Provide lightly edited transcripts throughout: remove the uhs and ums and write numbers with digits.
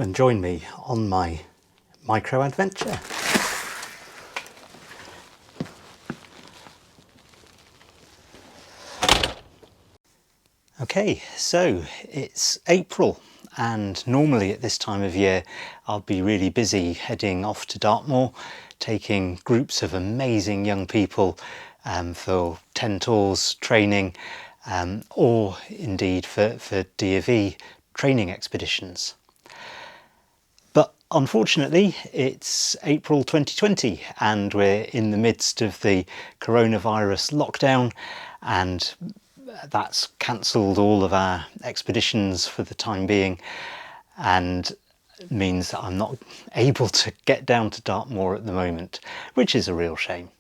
and join me on my micro adventure. Okay, so it's April and normally at this time of year I'll be really busy heading off to Dartmoor, taking groups of amazing young people for 10 tours training or indeed for D&V training expeditions. But unfortunately it's April 2020 and we're in the midst of the coronavirus lockdown, and that's cancelled all of our expeditions for the time being and means that I'm not able to get down to Dartmoor at the moment, which is a real shame.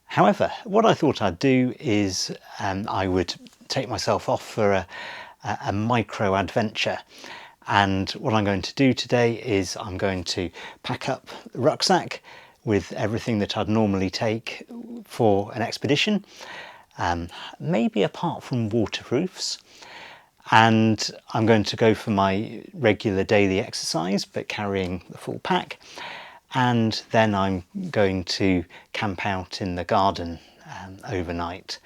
However, what I thought I'd do is I would take myself off for a micro adventure, and what I'm going to do today is I'm going to pack up the rucksack with everything that I'd normally take for an expedition, maybe apart from waterproofs, and I'm going to go for my regular daily exercise but carrying the full pack, and then I'm going to camp out in the garden overnight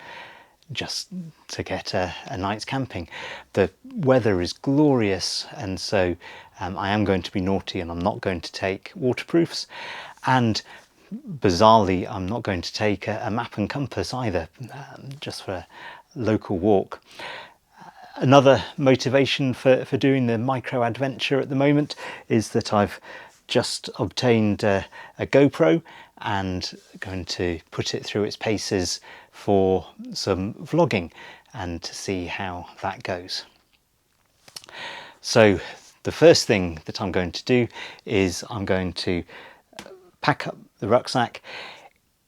just to get a night's camping. The weather is glorious, and so I am going to be naughty and I'm not going to take waterproofs, and bizarrely I'm not going to take a map and compass either, just for a local walk. Another motivation for doing the micro adventure at the moment is that I've just obtained a GoPro and going to put it through its paces for some vlogging and to see how that goes. So the first thing that I'm going to do is I'm going to pack up the rucksack.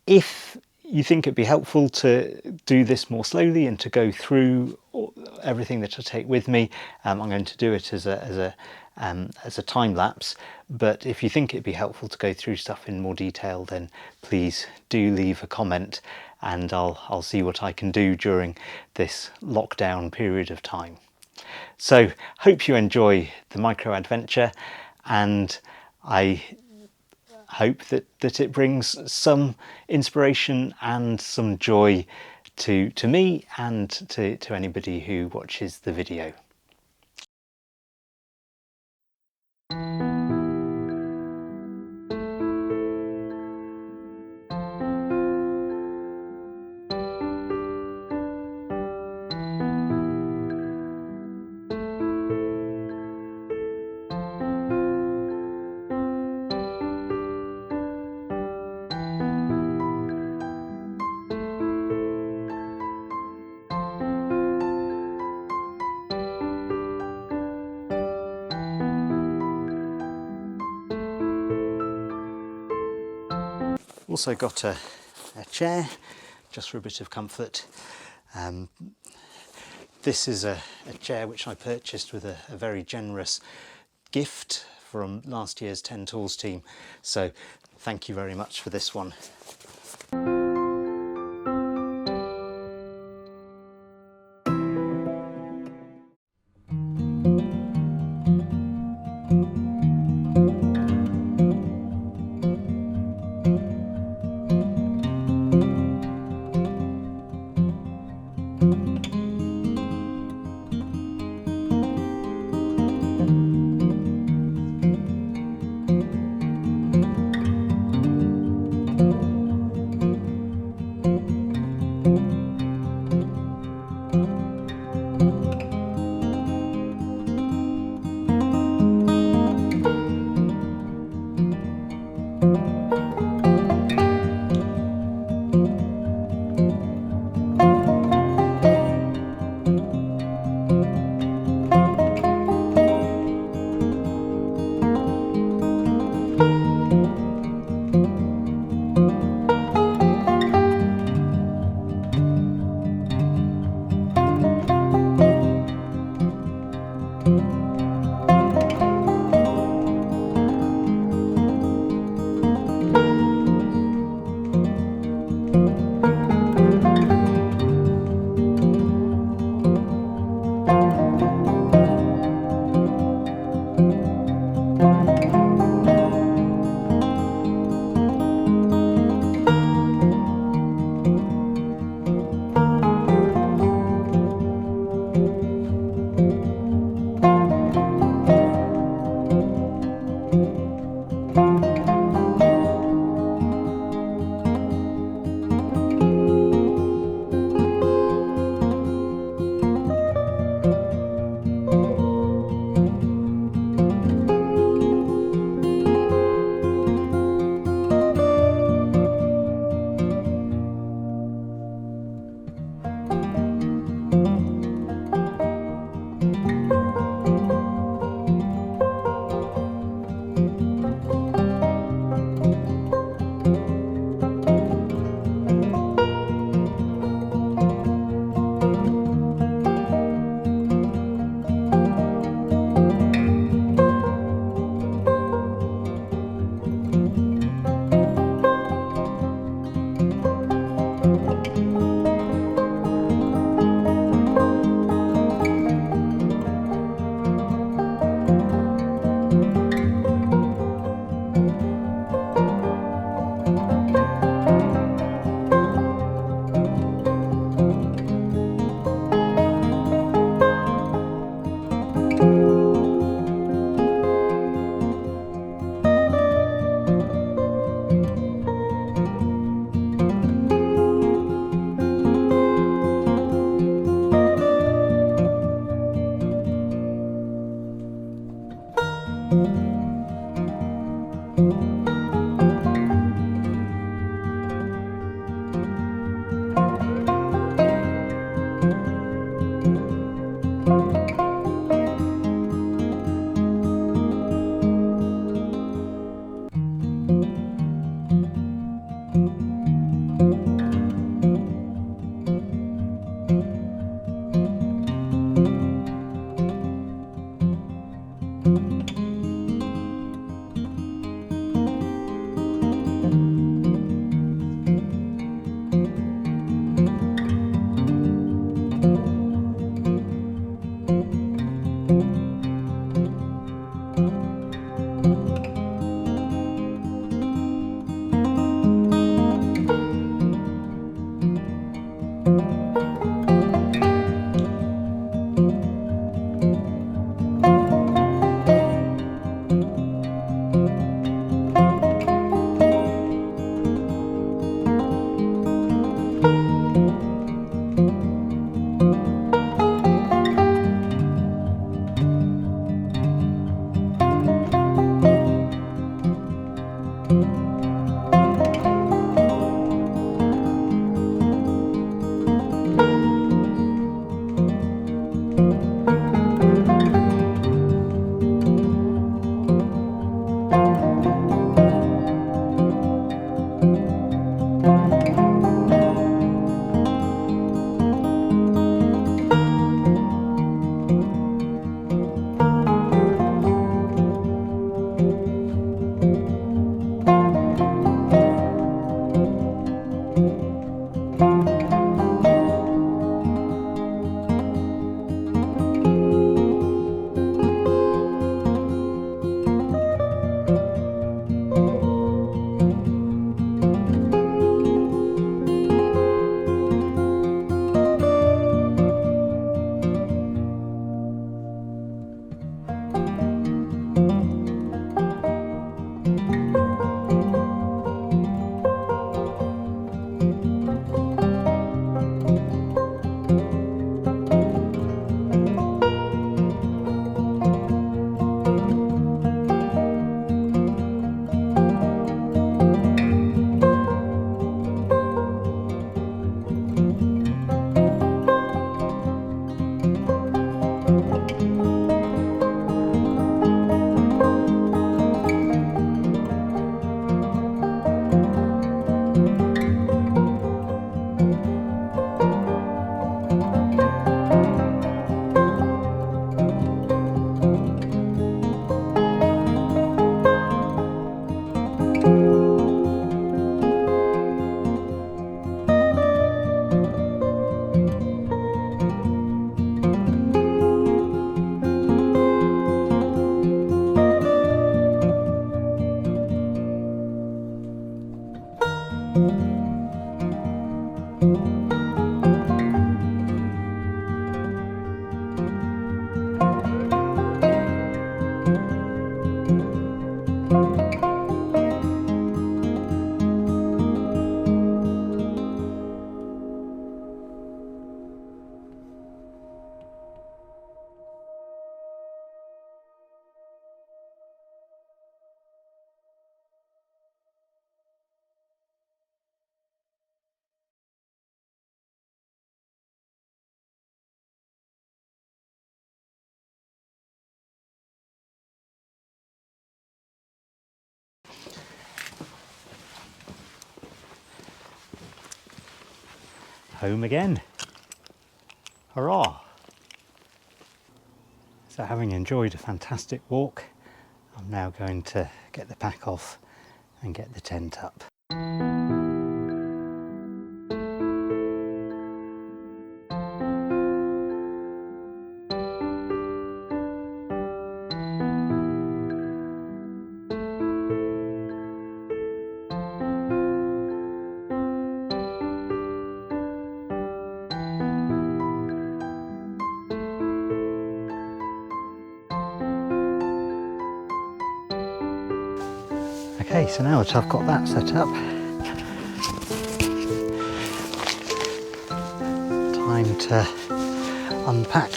If you think it'd be helpful to do this more slowly and to go through everything that I take with me, I'm going to do it as a time lapse. But if you think it'd be helpful to go through stuff in more detail, then please do leave a comment and I'll see what I can do during this lockdown period of time. So hope you enjoy the micro adventure, and I hope that it brings some inspiration and some joy to me and to anybody who watches the video. Also got a chair just for a bit of comfort. This is a chair which I purchased with a very generous gift from last year's 10 Tools team, so thank you very much for this one. Home again. Hurrah! So having enjoyed a fantastic walk, I'm now going to get the pack off and get the tent up. Okay, so now that I've got that set up, time to unpack.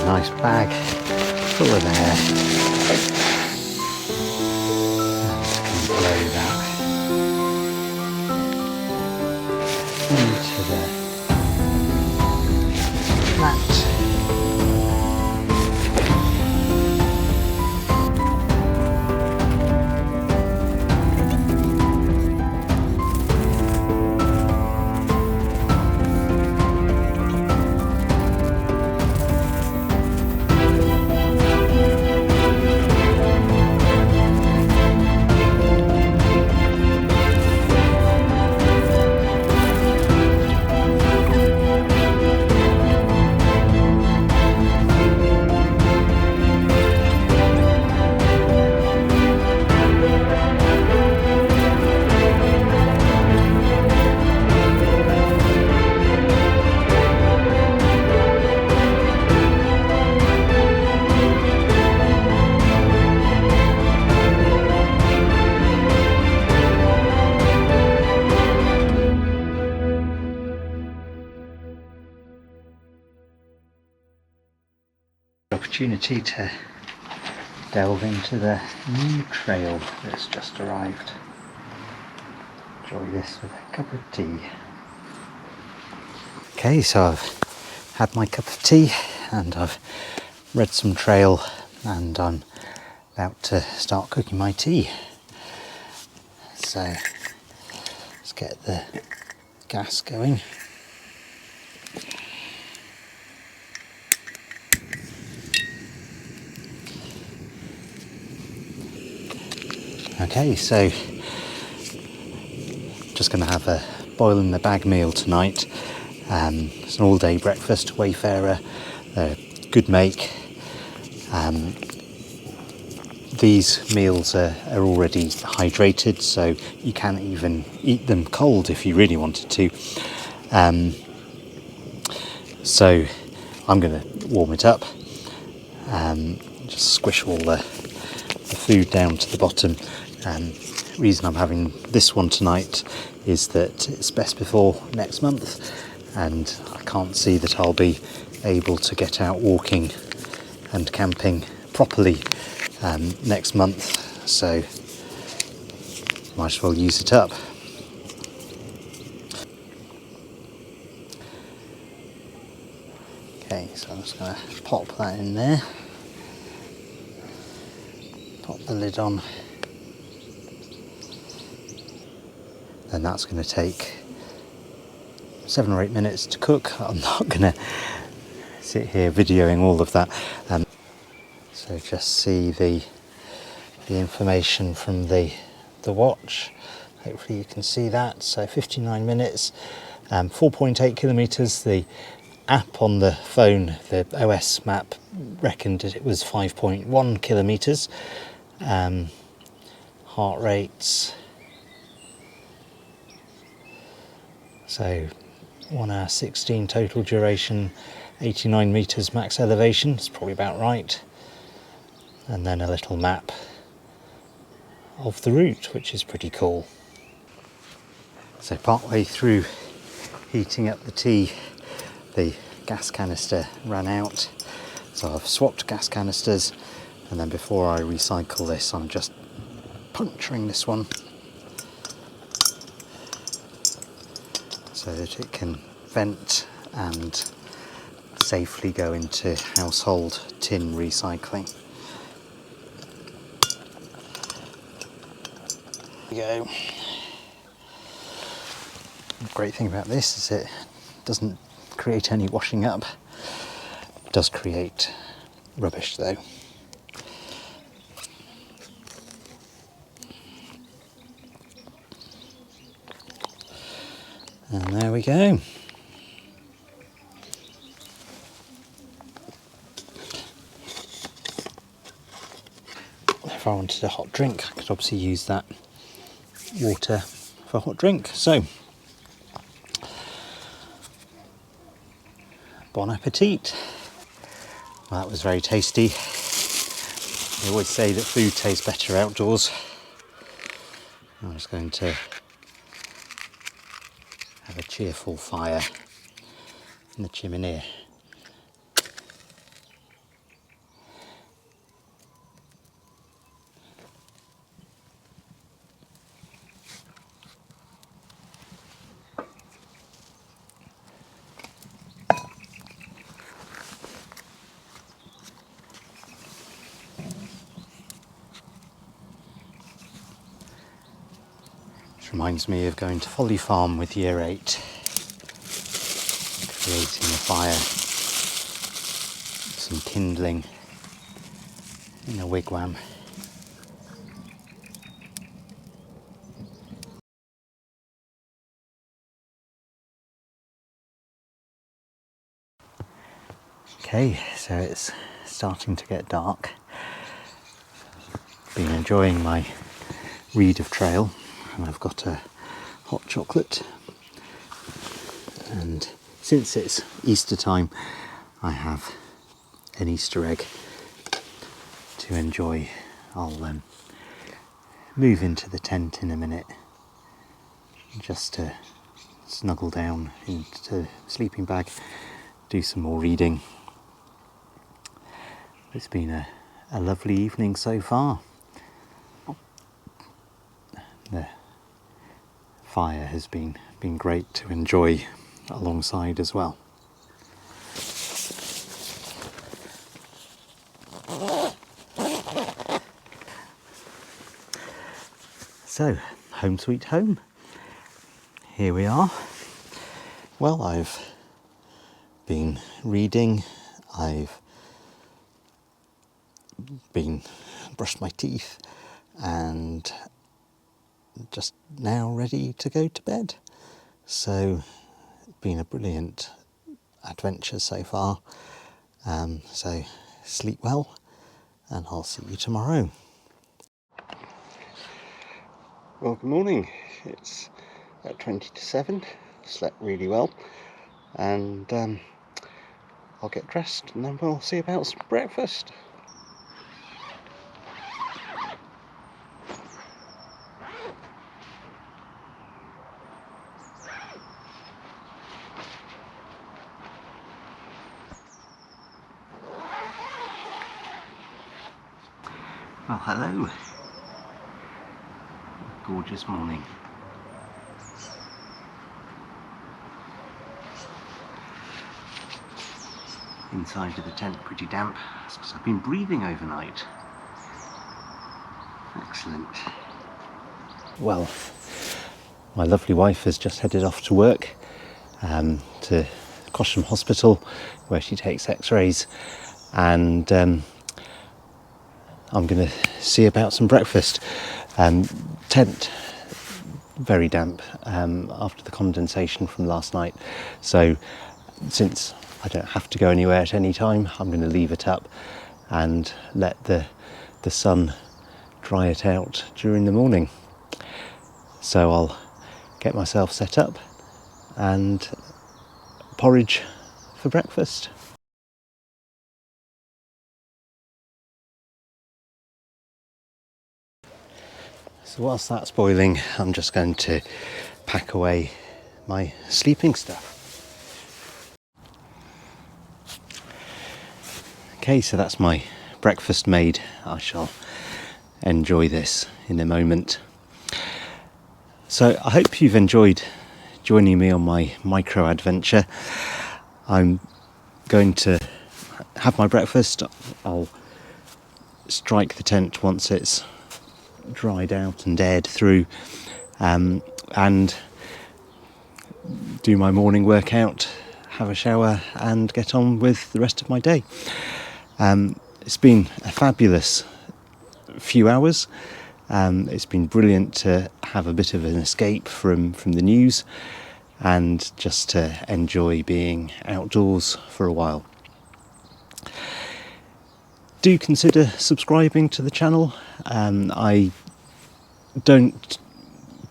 nice bag full of air and can blow that into the mat. Opportunity to delve into the new trail that's just arrived. Enjoy this with a cup of tea. Okay, so I've had my cup of tea and I've read some trail and I'm about to start cooking my tea. So let's get the gas going. Okay, so just going to have a boil in the bag meal tonight. It's an all-day breakfast, Wayfarer, good make. These meals are already hydrated, so you can even eat them cold if you really wanted to. So I'm going to warm it up, just squish all the food down to the bottom. The reason I'm having this one tonight is that it's best before next month, and I can't see that I'll be able to get out walking and camping properly next month, so might as well use it up. Okay, so I'm just going to pop that in there, pop the lid on, and that's going to take 7 or 8 minutes to cook. I'm not going to sit here videoing all of that. So just see the information from the watch. Hopefully you can see that. So 59 minutes, 4.8 kilometres. The app on the phone, the OS map, reckoned that it was 5.1 kilometres. Heart rates. So 1 hour 16 total duration, 89 metres max elevation. It's probably about right. And then a little map of the route, which is pretty cool. So partway through heating up the tea, the gas canister ran out. So I've swapped gas canisters, and then before I recycle this, I'm just puncturing this one so that it can vent and safely go into household tin recycling. There we go. The great thing about this is it doesn't create any washing up. It does create rubbish though. And there we go. If I wanted a hot drink, I could obviously use that water for a hot drink. So, bon appetit. Well, that was very tasty. They always say that food tastes better outdoors. I'm just going to have a cheerful fire in the chimney. Which reminds me of going to Folly Farm with Year 8, creating a fire, some kindling in a wigwam. Okay, so it's starting to get dark. Been enjoying my read of trail, and I've got a hot chocolate, and since it's Easter time I have an Easter egg to enjoy. I'll move into the tent in a minute just to snuggle down into the sleeping bag, do some more reading. It's been a lovely evening so far. The fire has been great to enjoy alongside as well. So, home sweet home. Here we are. Well, I've been reading, I've been brushed my teeth, and just now ready to go to bed. So it's been a brilliant adventure so far. So sleep well, and I'll see you tomorrow. Well, good morning. It's at 20 to 7. Slept really well, and I'll get dressed and then we'll see about some breakfast. Well, hello. Gorgeous morning. Inside of the tent pretty damp because I've been breathing overnight. Excellent. Well, my lovely wife has just headed off to work to Cosham Hospital, where she takes x-rays, and I'm going to see about some breakfast. Tent very damp after the condensation from last night, so since I don't have to go anywhere at any time, I'm going to leave it up and let the sun dry it out during the morning. So I'll get myself set up and porridge for breakfast. So whilst that's boiling, I'm just going to pack away my sleeping stuff. Okay, so that's my breakfast made. I shall enjoy this in a moment. So I hope you've enjoyed joining me on my micro adventure. I'm going to have my breakfast. I'll strike the tent once it's dried out and aired through, and do my morning workout, have a shower, and get on with the rest of my day. It's been a fabulous few hours. It's been brilliant to have a bit of an escape from the news and just to enjoy being outdoors for a while. Do consider subscribing to the channel. I don't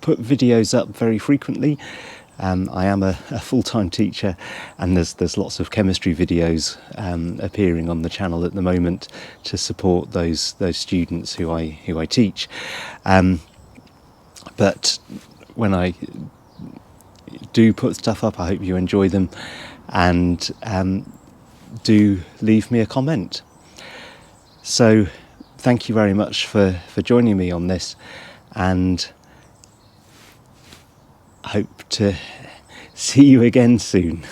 put videos up very frequently. I am a full-time teacher, and there's lots of chemistry videos appearing on the channel at the moment to support those students who I teach. But when I do put stuff up, I hope you enjoy them, and do leave me a comment. So thank you very much for joining me on this, and hope to see you again soon.